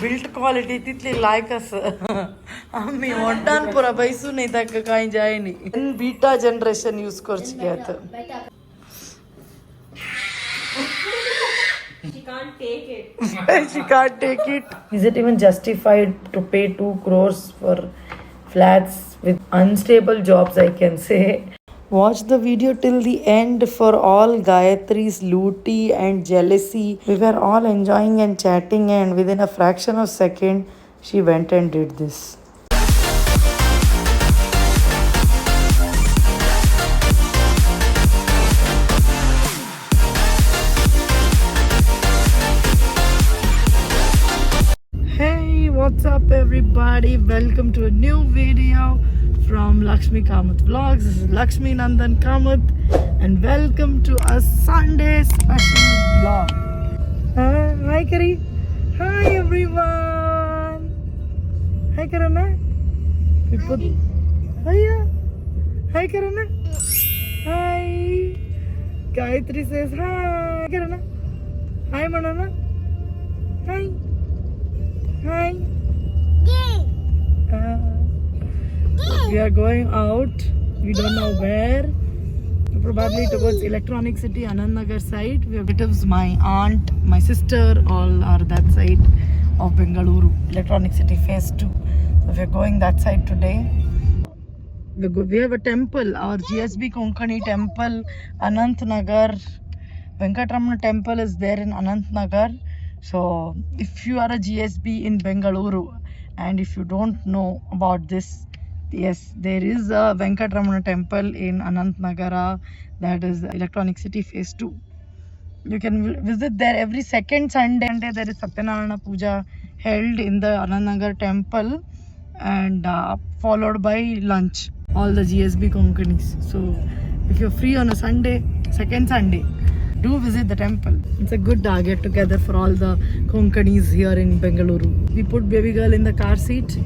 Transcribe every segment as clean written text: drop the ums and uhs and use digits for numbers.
Built quality तितली लायक असं आम्ही वड्डान पुरा बैसू नाही ताका काही जाय नाही बीटा जनरेशन यूज करची घेत She can't take it. She can't take it. Is it even justified to pay 2 crores for flats with unstable jobs, I can say. Watch the video till the end for all Gayatri's looty and jealousy. We were all enjoying and chatting, and within a fraction of a second, she went and did this. Hey, what's up everybody? Welcome to a new video from Lakshmi Kamath Vlogs. This is Lakshmi Nandan Kamath and welcome to a Sunday special vlog. Hi Kari. Hi everyone. Hi Karana. We put Hiya. Hi Karana. Hi. Gayatri says hi. Karana. Hi Manana. Hi. Hi. We are going out. We don't know where. Probably towards Electronic City, Anand Nagar side. We have relatives, my aunt, my sister, all are that side of Bengaluru. Electronic City phase 2. So we are going that side today. We have a temple, our GSB Konkani temple, Anant Nagar. Venkatramana temple is there in Anant Nagar. So if you are a GSB in Bengaluru and if you don't know about this, yes, there is a Venkatramana temple in Anant Nagara, that is Electronic City phase 2. You can visit there every second Sunday. There is Satyanarayana Puja held in the Anant Nagar temple and followed by lunch, all the GSB Konkanis. So if you're free on a Sunday, second Sunday, do visit the temple. It's a good get together for all the Konkanis here in Bengaluru. We put baby girl in the car seat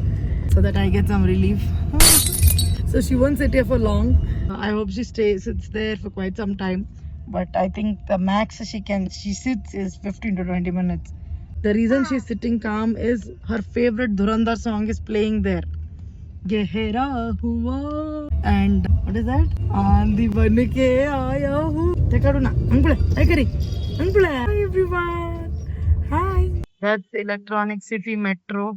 so that I get some relief. So she won't sit here for long. I hope she sits there for quite some time. But I think the max she sits is 15 to 20 minutes. The reason she's sitting calm is her favorite Dhurandhar song is playing there. Gehera hua. And what is that? Aandi ban ke aaya hu. Tekaduna. Angpule. Hi Kari. Angpule. Hi everyone. Hi. That's Electronic City Metro.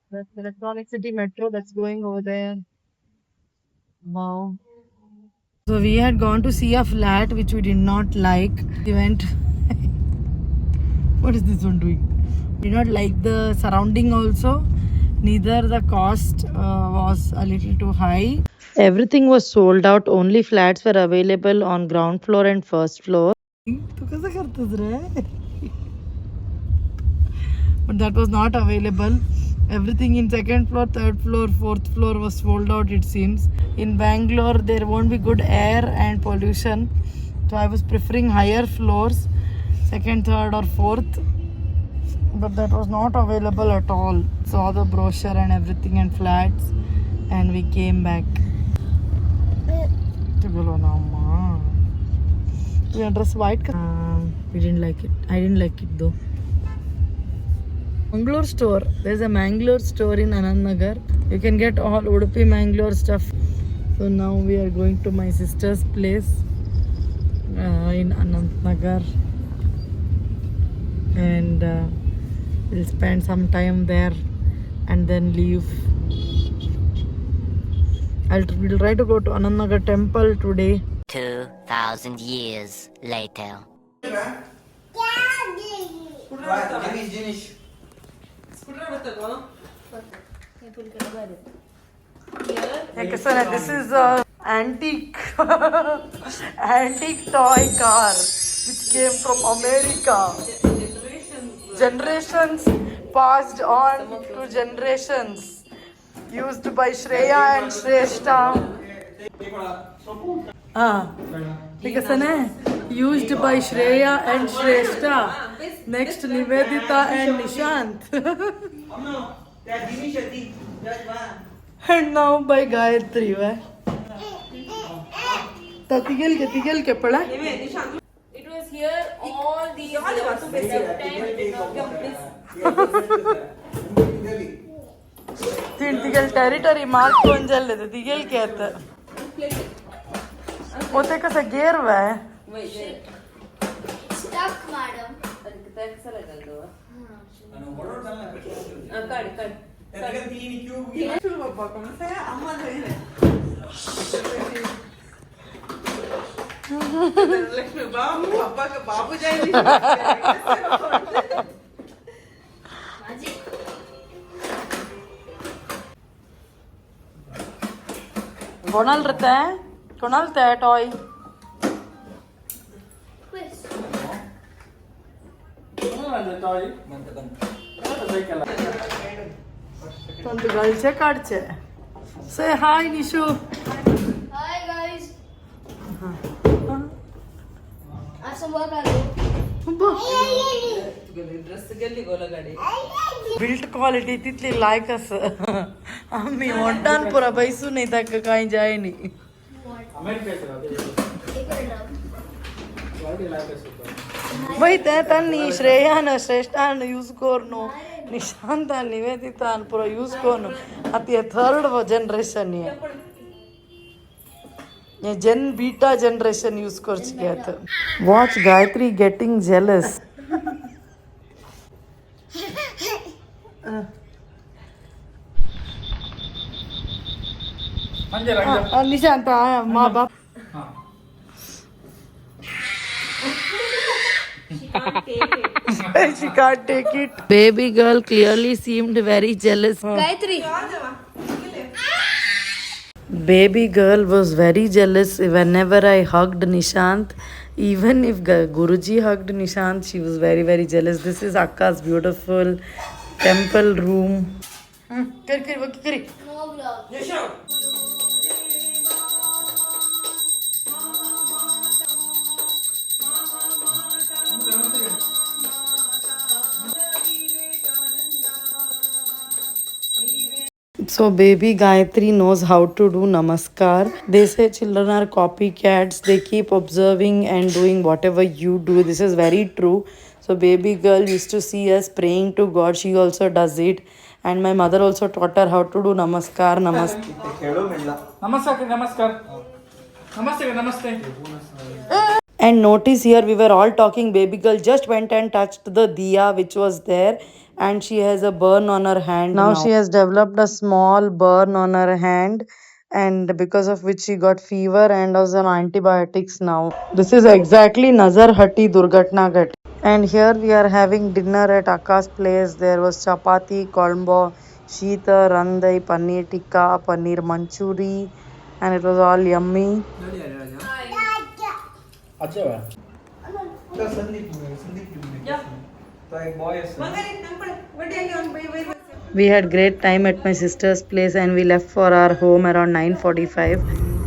That's Electronic City Metro that's going over there. Wow. So we had gone to see a flat which we did not like. We went. What is this one doing? Did not like the surrounding also. Neither the cost was a little too high. Everything was sold out. Only flats were available on ground floor and first floor. But that was not available. Everything in second floor, third floor, fourth floor was sold out, it seems. In Bangalore, there won't be good air and pollution. So I was preferring higher floors, second, third or fourth. But that was not available at all. Saw the brochure and everything and flats. And we came back. We dress white. We didn't like it. I didn't like it though. Mangalore store. There's a Mangalore store in Anand Nagar. You can get all Udupi Mangalore stuff. So now we are going to my sister's place in Anand Nagar. And we'll spend some time there and then leave. We'll try to go to Anand Nagar temple today. 2,000 years later. This is a antique antique toy car which came from America. Generations passed on to generations. Used by Shreya and Shrestha. Used by Shreya and Shrestha. Next Nivedita and Nishant. And now by Gayatri. It was because here all these तिगल territory mark कौन जल लेते तिगल कहते होते का गेर हुआ है Stuck, madam. लक्ष्मी बाबू पापा का बाबू जाएगी कोणाल रहता है कोणाल ते टॉय Quiz. ಒಂದು ಗಲ್ಚೆ ಕಾಡ್ಚೆ say hi Nishu Hi, guys. Have some work, Alu. Dress गेली गोला गाडी बिल्ट क्वालिटी तितली लायक अस आम्ही वड्डान पुरा बैसू नाही तक काही जाय नाही बाई ते तांनी श्रेयान श्रेष्ठान यूज करनो निशांतान निवेदितान पुरा यूज करनो आता ये थर्ड जनरेशन ये जेन बीटा जनरेशन यूज करची घेत watch Gayatri getting jealous Nishant माँ बाप she can't take it. Baby girl clearly seemed very jealous. Gayatri. Baby girl was very jealous whenever I hugged Nishant. Even if Guruji hugged Nishant, she was very, very jealous. This is Akka's beautiful temple room. Kari. No vlog. So baby Gayatri knows how to do namaskar. They say children are copycats. They keep observing and doing whatever you do. This is very true. So baby girl used to see us praying to God. She also does it. And my mother also taught her how to do namaskar. Namaste. Namaste. And notice here we were all talking. Baby girl just went and touched the diya which was there. And she has a burn on her hand. Now she has developed a small burn on her hand. And because of which she got fever and was on antibiotics now. This is exactly Nazar Hatti Durgatna Ghati. And here we are having dinner at Aka's place. There was chapati, kolbo, sheeta, randai, paneer tikka, paneer manchuri. And it was all yummy. अच्छा हुआ We had great time at my sister's place and we left for our home around 9:45.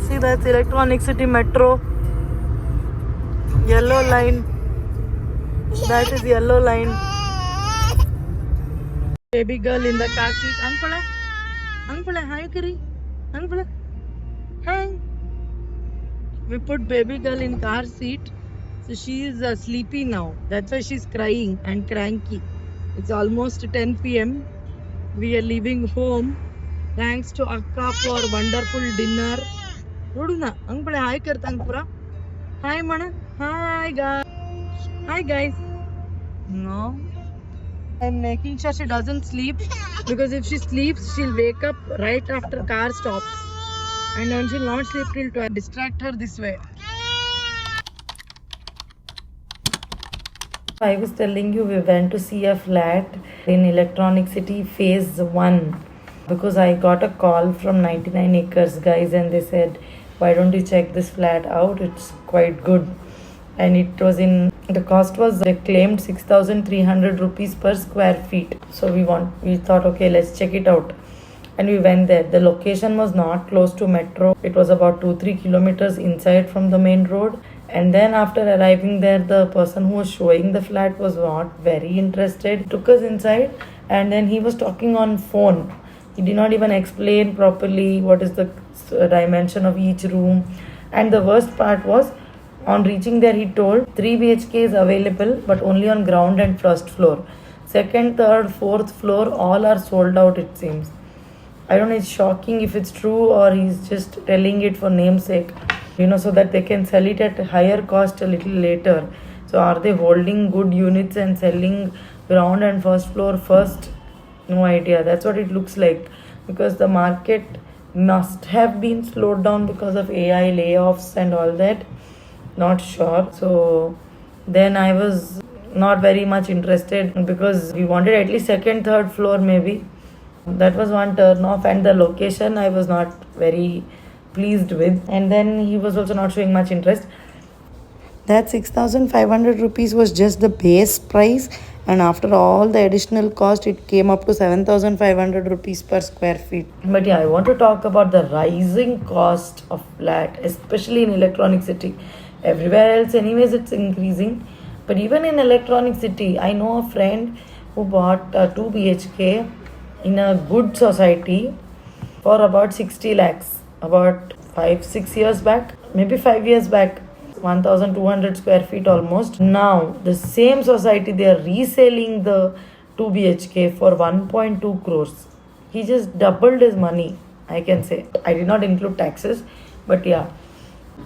See, that's Electronic City Metro. Yellow line. That is yellow line. Baby girl in the car seat. Uncle, hi Kiri. Uncle, hi. We put baby girl in car seat. So she is sleepy now. That's why she's crying and cranky. It's almost 10 p.m. We are leaving home. Thanks to Akka for wonderful dinner. Roduna, Angpale hi karta Angpura. Hi Mana. Hi guys. Hi guys. No. I'm making sure she doesn't sleep because if she sleeps, she'll wake up right after car stops. And then she'll not sleep till 12. Distract her this way. I was telling you we went to see a flat in Electronic City Phase 1 because I got a call from 99 Acres guys and they said, why don't you check this flat out? It's quite good. And it was in, the cost was they claimed 6,300 rupees per square feet. So we thought, okay, let's check it out. And we went there. The location was not close to metro. It was about 2-3 kilometers inside from the main road. And then after arriving there, the person who was showing the flat was not very interested. Took us inside and then he was talking on phone. He did not even explain properly what is the dimension of each room. And the worst part was On reaching there, he told 3 BHK is available but only on ground and first floor. Second, third, fourth floor, all are sold out, it seems. I don't know, it's shocking if it's true or he's just telling it for namesake, so that they can sell it at a higher cost a little later. So are they holding good units and selling ground and first floor first? No idea. That's what it looks like, because the market must have been slowed down because of AI layoffs and all that. Not sure. So then I was not very much interested because we wanted at least second, third floor maybe. That was one turn off, and the location I was not very pleased with. And then he was also not showing much interest. That 6,500 rupees was just the base price, and after all the additional cost, it came up to 7,500 rupees per square feet. But yeah, I want to talk about the rising cost of flat, especially in Electronic City. Everywhere else, anyways, it's increasing. But even in Electronic City, I know a friend who bought a 2 BHK in a good society for about 60 lakhs. About 5-6 years back, maybe 5 years back, 1,200 square feet almost. Now, the same society, they are reselling the 2 BHK for 1.2 crores. He just doubled his money, I can say. I did not include taxes, but yeah.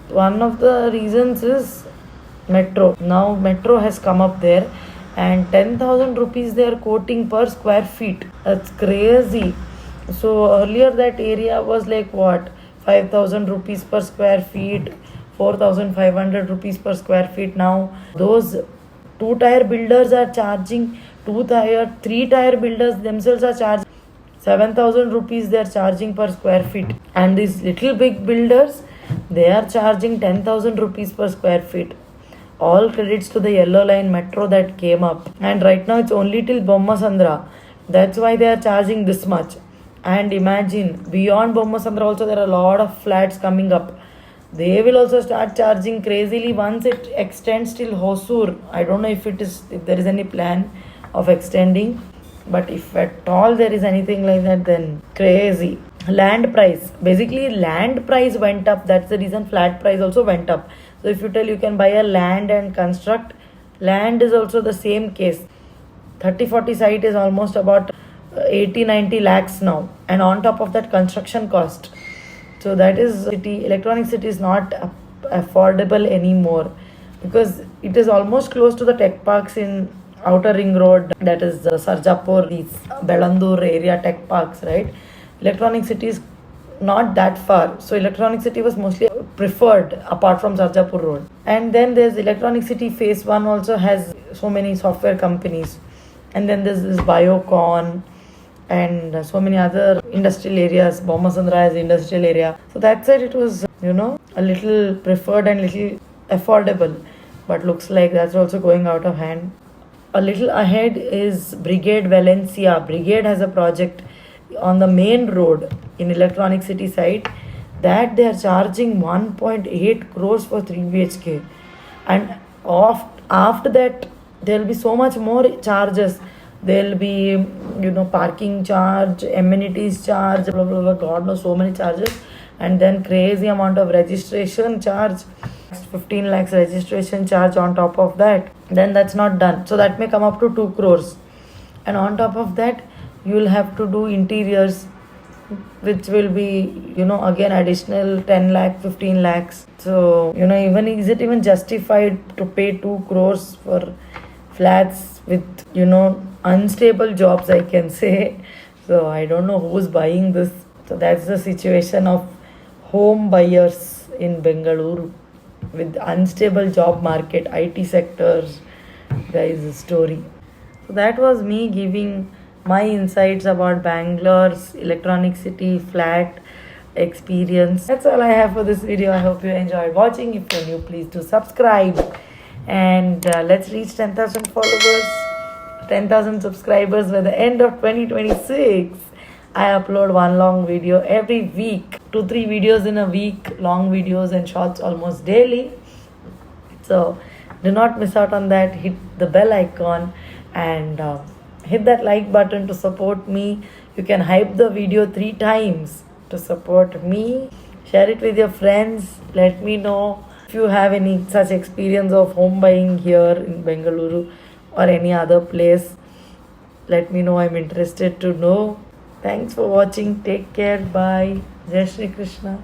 One of the reasons is metro. Now, metro has come up there, and 10,000 rupees they are quoting per square feet. That's crazy. So earlier that area was like what? 5,000 rupees per square feet, 4,500 rupees per square feet. Now those 2-tier builders are charging, 3-tier builders themselves are charging 7,000 rupees they are charging per square feet. And these little big builders, they are charging 10,000 rupees per square feet. All credits to the yellow line metro that came up. And right now it's only till Bommasandra. That's why they are charging this much. And imagine, beyond Bommasandra also there are a lot of flats coming up. They will also start charging crazily once it extends till Hosur. I don't know if there is any plan of extending. But if at all there is anything like that, then crazy. Land price. Basically, land price went up. That's the reason flat price also went up. So if you tell you can buy a land and construct, land is also the same case. 30-40 site is almost about 80-90 lakhs now. And on top of that, construction cost. So that is Electronic City is not affordable anymore, because it is almost close to the tech parks in Outer Ring Road, that is Sarjapur, these Belandur area tech parks, right? Electronic City is not that far. So Electronic City was mostly preferred apart from Sarjapur Road. And then there's Electronic City Phase 1 also has so many software companies. And then there's this Biocon and so many other industrial areas. Bommasandra has industrial area. So that said, it was, a little preferred and little affordable. But looks like that's also going out of hand. A little ahead is Brigade Valencia. Brigade has a project on the main road in Electronic City side that they are charging 1.8 crores for 3 BHK. And after that, there will be so much more charges. There will be, parking charge, amenities charge, blah, blah, blah, God knows, so many charges. And then crazy amount of registration charge, 15 lakhs registration charge on top of that. Then that's not done. So that may come up to 2 crores. And on top of that, you will have to do interiors, which will be, again additional 10 lakh, 15 lakhs. So, is it even justified to pay 2 crores for flats with, unstable jobs, I can say. So I don't know who's buying this. So that's the situation of home buyers in Bengaluru with unstable job market, IT sectors. Guys, the story. So that was me giving my insights about Bangalore's Electronic City flat experience. That's all I have for this video. I hope you enjoyed watching. If you're new, please do subscribe. And let's reach 10,000 followers, 10,000 subscribers by the end of 2026. I upload one long video every week, 2-3 videos in a week, long videos and shorts almost daily. So do not miss out on that. Hit the bell icon and hit that like button to support me. You can hype the video 3 times to support me. Share it with your friends. Let me know If you have any such experience of home buying here in Bengaluru or any other place, let me know. I'm interested to know. Thanks for watching. Take care. Bye. Jai Shri Krishna.